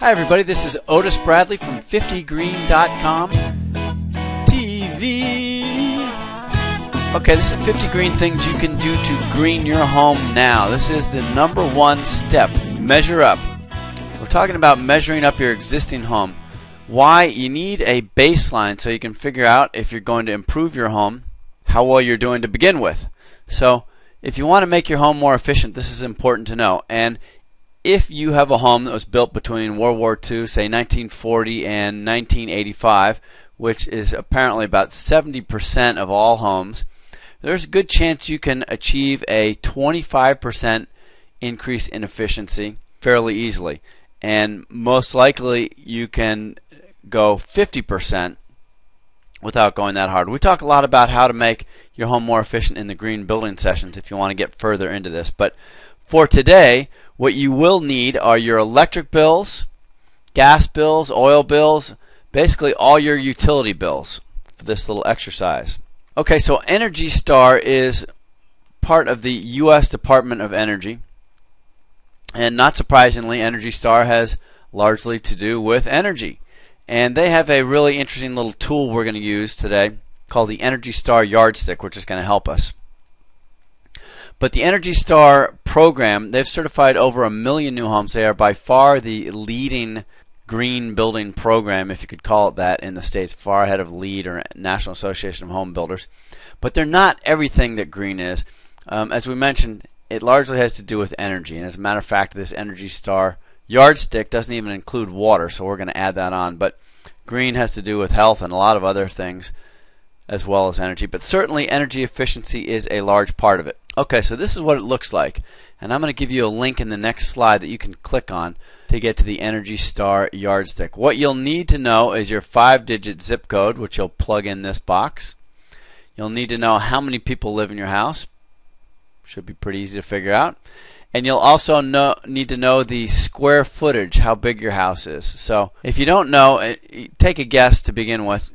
Hi everybody, this is Otis Bradley from 50green.com TV. Okay, this is 50 green things you can do to green your home now. This is the number one step. Measure up. We're talking about measuring up your existing home. Why? You need a baseline so you can figure out if you're going to improve your home, how well you're doing to begin with. So if you want to make your home more efficient, this is important to know. And if you have a home that was built between World War II, say 1940 and 1985, which is apparently about 70% of all homes, there's a good chance you can achieve a 25% increase in efficiency fairly easily. And most likely you can go 50% without going that hard. We talk a lot about how to make your home more efficient in the green building sessions if you want to get further into this. But for today, what you will need are your electric bills, gas bills, oil bills, basically all your utility bills for this little exercise. Okay, so Energy Star is part of the U.S. Department of Energy. And not surprisingly, Energy Star has largely to do with energy. And they have a really interesting little tool we're going to use today called the Energy Star Yardstick, which is going to help us. But the Energy Star program, they've certified over 1 million new homes. They are by far the leading green building program, if you could call it that, in the States, far ahead of LEED or National Association of Home Builders. But they're not everything that green is. As we mentioned, it largely has to do with energy. And as a matter of fact, this Energy Star Yardstick doesn't even include water, so we're going to add that on. But green has to do with health and a lot of other things as well as energy. But certainly energy efficiency is a large part of it. Okay, so this is what it looks like. And I'm going to give you a link in the next slide that you can click on to get to the Energy Star Yardstick. What you'll need to know is your 5-digit zip code, which you'll plug in this box. You'll need to know how many people live in your house. Should be pretty easy to figure out. And you'll also need to know the square footage, how big your house is. So if you don't know, take a guess to begin with,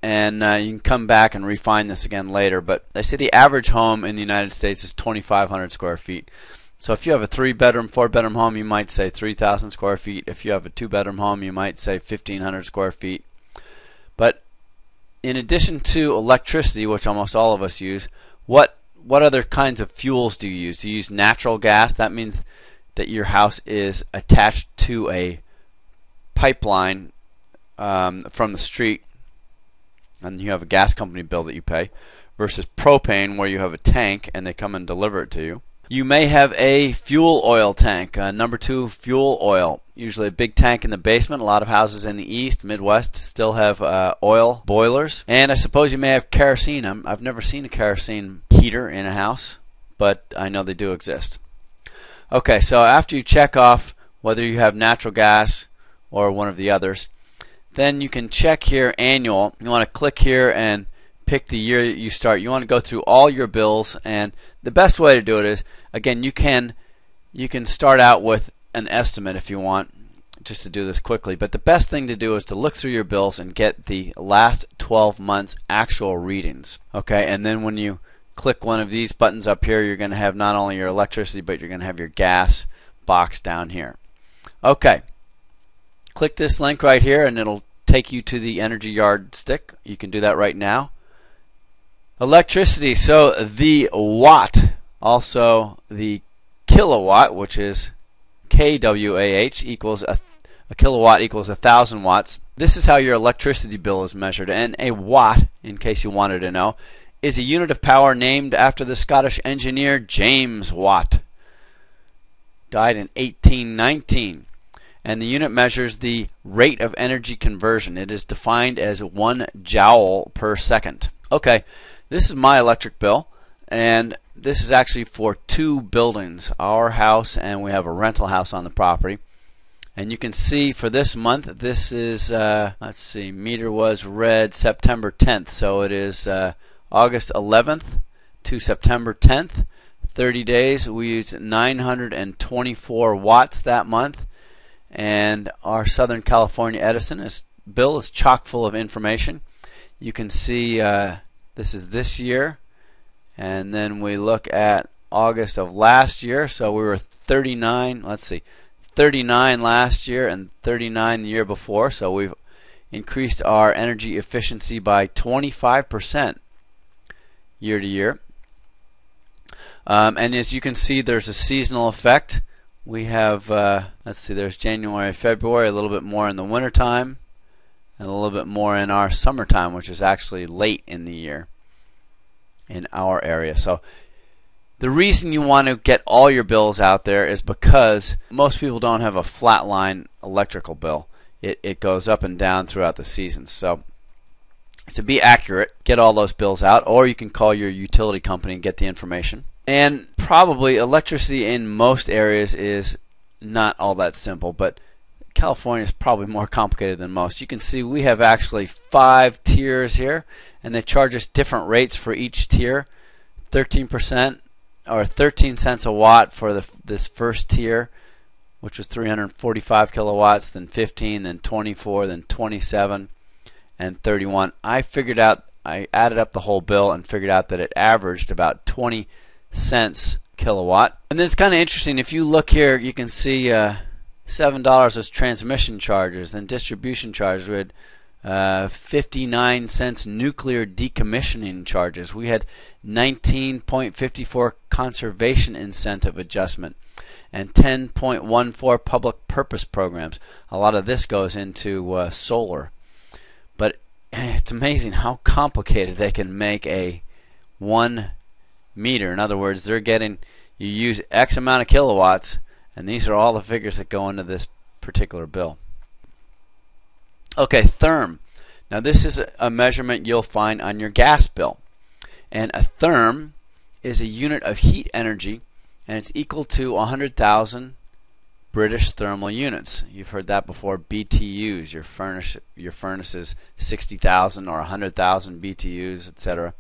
and you can come back and refine this again later. But they say the average home in the United States is 2,500 square feet. So if you have a 3-bedroom, 4-bedroom home, you might say 3,000 square feet. If you have a 2-bedroom home, you might say 1,500 square feet. But in addition to electricity, which almost all of us use, what other kinds of fuels do you use? Do you use natural gas? That means that your house is attached to a pipeline from the street, and you have a gas company bill that you pay, versus propane, where you have a tank and they come and deliver it to you. You may have a fuel oil tank, number 2 fuel oil, usually a big tank in the basement. A lot of houses in the East, Midwest still have oil boilers. And I suppose you may have kerosene. I've never seen a kerosene heater in a house, but I know they do exist. Okay, so after you check off whether you have natural gas or one of the others, then you can check here annual. You want to click here and pick the year that you start. You want to go through all your bills, and the best way to do it is, again, you can start out with an estimate if you want, just to do this quickly. But the best thing to do is to look through your bills and get the last 12 months actual readings. Okay, and then when you click one of these buttons up here, you're going to have not only your electricity, but you're going to have your gas box down here. Okay, click this link right here and it'll take you to the Energy Yardstick. You can do that right now. Electricity, so the watt, also the kilowatt, which is kWAH, equals a kilowatt equals 1,000 watts. This is how your electricity bill is measured. And a watt, in case you wanted to know, is a unit of power named after the Scottish engineer James Watt. Died in 1819. And the unit measures the rate of energy conversion. It is defined as 1 joule per second. Okay. This is my electric bill, and this is actually for 2 buildings, our house, and we have a rental house on the property. And you can see for this month, this is, let's see, meter was read September 10th, so it is August 11th to September 10th, 30 days. We used 924 watts that month, and our Southern California Edison bill is chock full of information. You can see this is this year, and then we look at August of last year, so we were 39, let's see, 39 last year and 39 the year before, so we've increased our energy efficiency by 25% year to year. And as you can see, there's a seasonal effect. We have, let's see, there's January, February, a little bit more in the wintertime, and a little bit more in our summertime, which is actually late in the year in our area. So the reason you want to get all your bills out there is because most people don't have a flat line electrical bill. It goes up and down throughout the seasons. So to be accurate, get all those bills out, or you can call your utility company and get the information. And probably electricity in most areas is not all that simple, but California is probably more complicated than most. You can see we have actually 5 tiers here, and they charge us different rates for each tier. 13% or 13 cents a watt for this first tier, which was 345 kilowatts, then 15, then 24, then 27, and 31. I added up the whole bill and figured out that it averaged about 20 cents kilowatt. And then it's kind of interesting, if you look here, you can see $7 was transmission charges, then distribution charges. We had 59 cents nuclear decommissioning charges. We had 19.54 conservation incentive adjustment, and 10.14 public purpose programs. A lot of this goes into solar. But it's amazing how complicated they can make a 1 meter. In other words, they're getting, you use X amount of kilowatts, and these are all the figures that go into this particular bill. Okay, Therm. Now this is a measurement you'll find on your gas bill. And a therm is a unit of heat energy, and it's equal to 100,000 British thermal units. You've heard that before, BTUs. Your furnace is 60,000 or 100,000 BTUs, etc.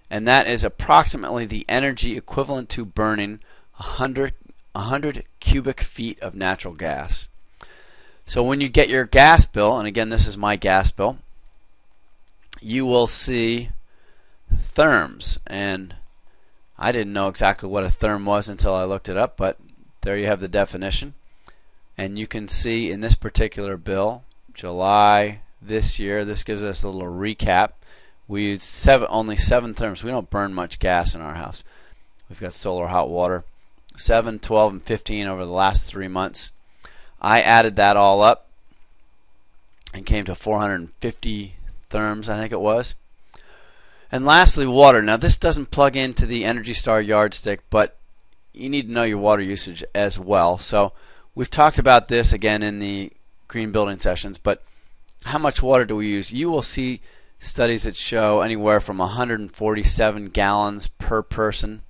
And that is approximately the energy equivalent to burning 100 cubic feet of natural gas. So when you get your gas bill, and again this is my gas bill, you will see therms. And I didn't know exactly what a therm was until I looked it up, but there you have the definition. And you can see in this particular bill, July this year, this gives us a little recap. We use only 7 therms. We don't burn much gas in our house. We've got solar hot water. 7, 12, and 15 over the last 3 months. I added that all up and came to 450 therms, I think it was. And lastly, water. Now this doesn't plug into the Energy Star yardstick, but you need to know your water usage as well. So we've talked about this again in the green building sessions, but how much water do we use? You will see studies that show anywhere from 147 gallons per person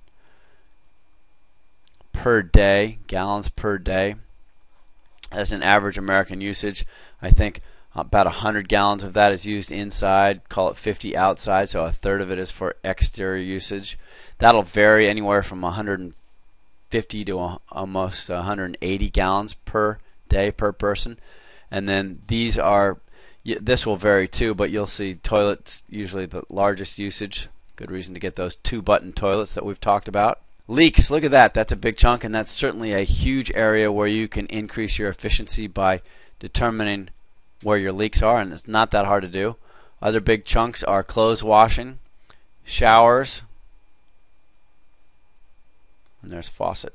per day, gallons per day, as an average American usage. I think about 100 gallons of that is used inside, call it 50 outside, so a third of it is for exterior usage. That'll vary anywhere from 150 to almost 180 gallons per day per person. And then these are, this will vary too, but you'll see toilets usually the largest usage. Good reason to get those 2-button toilets that we've talked about. Leaks, look at that. That's a big chunk, and that's certainly a huge area where you can increase your efficiency by determining where your leaks are, and it's not that hard to do. Other big chunks are clothes washing, showers, and there's faucet.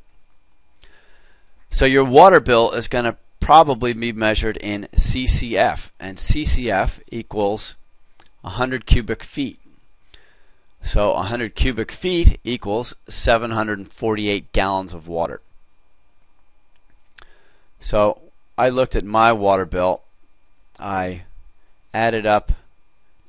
So your water bill is going to probably be measured in CCF, and CCF equals 100 cubic feet. So 100 cubic feet equals 748 gallons of water. So I looked at my water bill. I added up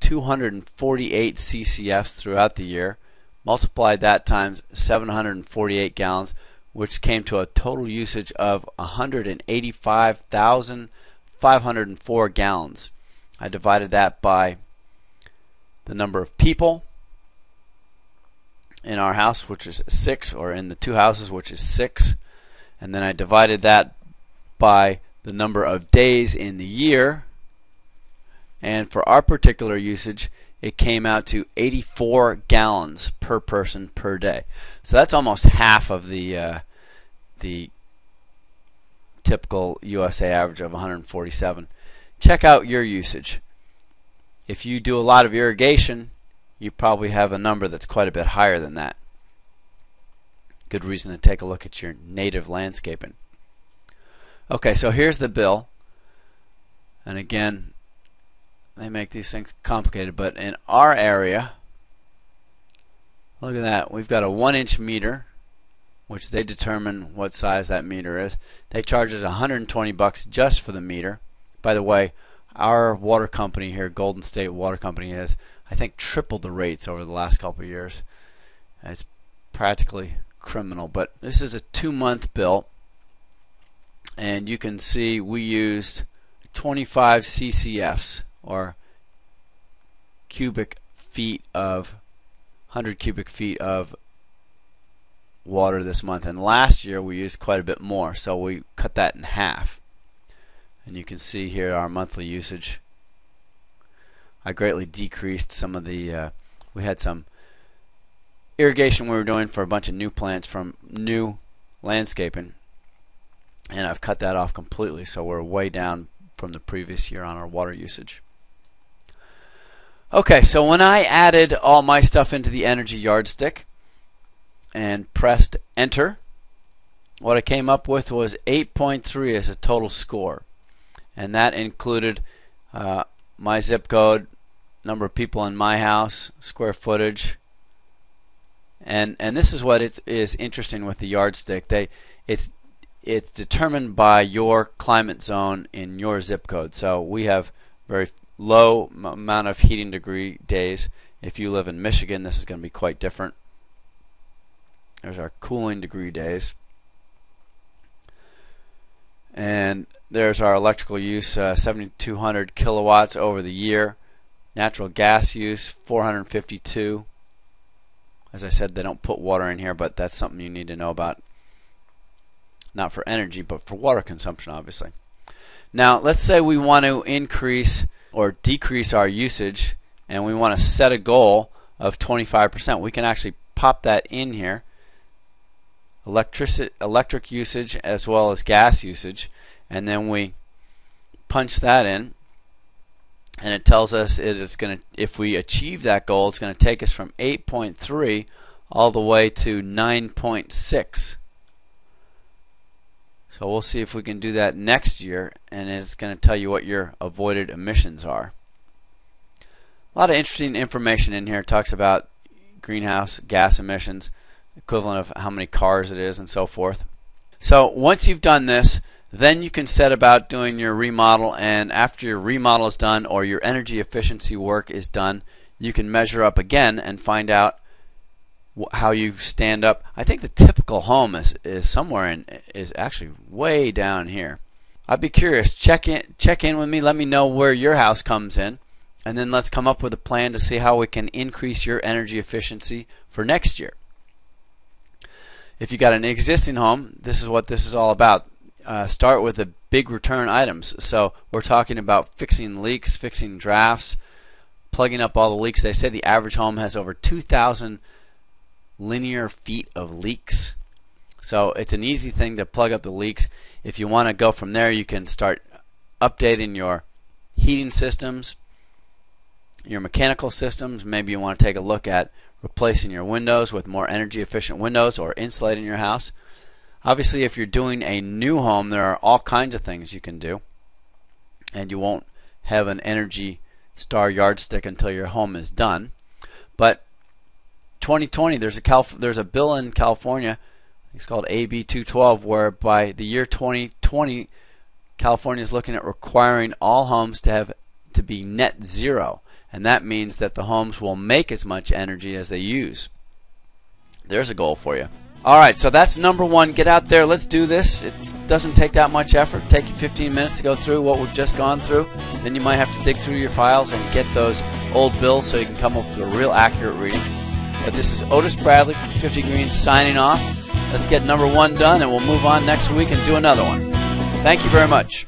248 CCFs throughout the year, multiplied that times 748 gallons, which came to a total usage of 185,504 gallons. I divided that by the number of people in our house, which is 6, or in the 2 houses, which is 6, and then I divided that by the number of days in the year, and for our particular usage it came out to 84 gallons per person per day. So that's almost half of the typical USA average of 147. Check out your usage. If you do a lot of irrigation, you probably have a number that's quite a bit higher than that. Good reason to take a look at your native landscaping. Okay, so here's the bill. And again, they make these things complicated, but in our area, look at that. We've got a 1-inch meter, which they determine what size that meter is. They charge us $120 just for the meter. By the way, our water company here, Golden State Water Company, has, I think, tripled the rates over the last couple of years. It's practically criminal. But this is a 2-month bill, and you can see we used 25 CCFs, or cubic feet of 100 cubic feet of water this month, and last year we used quite a bit more, so we cut that in half. And you can see here our monthly usage. I greatly decreased some of the we had some irrigation we were doing for a bunch of new plants from new landscaping, and I've cut that off completely, so we're way down from the previous year on our water usage. Okay, so when I added all my stuff into the energy yardstick and pressed enter, what I came up with was 8.3 as a total score, and that included my zip code, number of people in my house, square footage, and this is what is interesting with the yardstick. It's determined by your climate zone in your zip code. So we have very low amount of heating degree days. If you live in Michigan, this is going to be quite different. There's our cooling degree days. And there's our electrical use, 7,200 kilowatts over the year. Natural gas use, 452. As I said, they don't put water in here, but that's something you need to know about. Not for energy, but for water consumption, obviously. Now, let's say we want to increase or decrease our usage, and we want to set a goal of 25%. We can actually pop that in here. Electric usage as well as gas usage, and then we punch that in, and it tells us it's going to, if we achieve that goal, it's going to take us from 8.3 all the way to 9.6. So we'll see if we can do that next year, and it's going to tell you what your avoided emissions are. A lot of interesting information in here. It talks about greenhouse gas emissions, equivalent of how many cars it is, and so forth. So once you've done this, then you can set about doing your remodel, and after your remodel is done or your energy efficiency work is done, you can measure up again and find out how you stand up. I think the typical home is somewhere is actually way down here. I'd be curious. Check in with me. Let me know where your house comes in, and then let's come up with a plan to see how we can increase your energy efficiency for next year. If you got an existing home, this is what this is all about. Start with the big return items. So we're talking about fixing leaks, fixing drafts, plugging up all the leaks. They say the average home has over 2,000 linear feet of leaks. So it's an easy thing to plug up the leaks. If you want to go from there, you can start updating your heating systems, your mechanical systems. Maybe you want to take a look at replacing your windows with more energy efficient windows or insulating your house. Obviously, if you're doing a new home, there are all kinds of things you can do, and you won't have an Energy Star yardstick until your home is done. But 2020, there's a bill in California, it's called AB 212, where by the year 2020, California is looking at requiring all homes to be net zero, and that means that the homes will make as much energy as they use. There's a goal for you. Alright, so that's number one. Get out there, let's do this. It doesn't take that much effort. Take you 15 minutes to go through what we've just gone through. Then you might have to dig through your files and get those old bills so you can come up with a real accurate reading. But this is Otis Bradley from 50 Green signing off. Let's get number one done, and we'll move on next week and do another one. Thank you very much.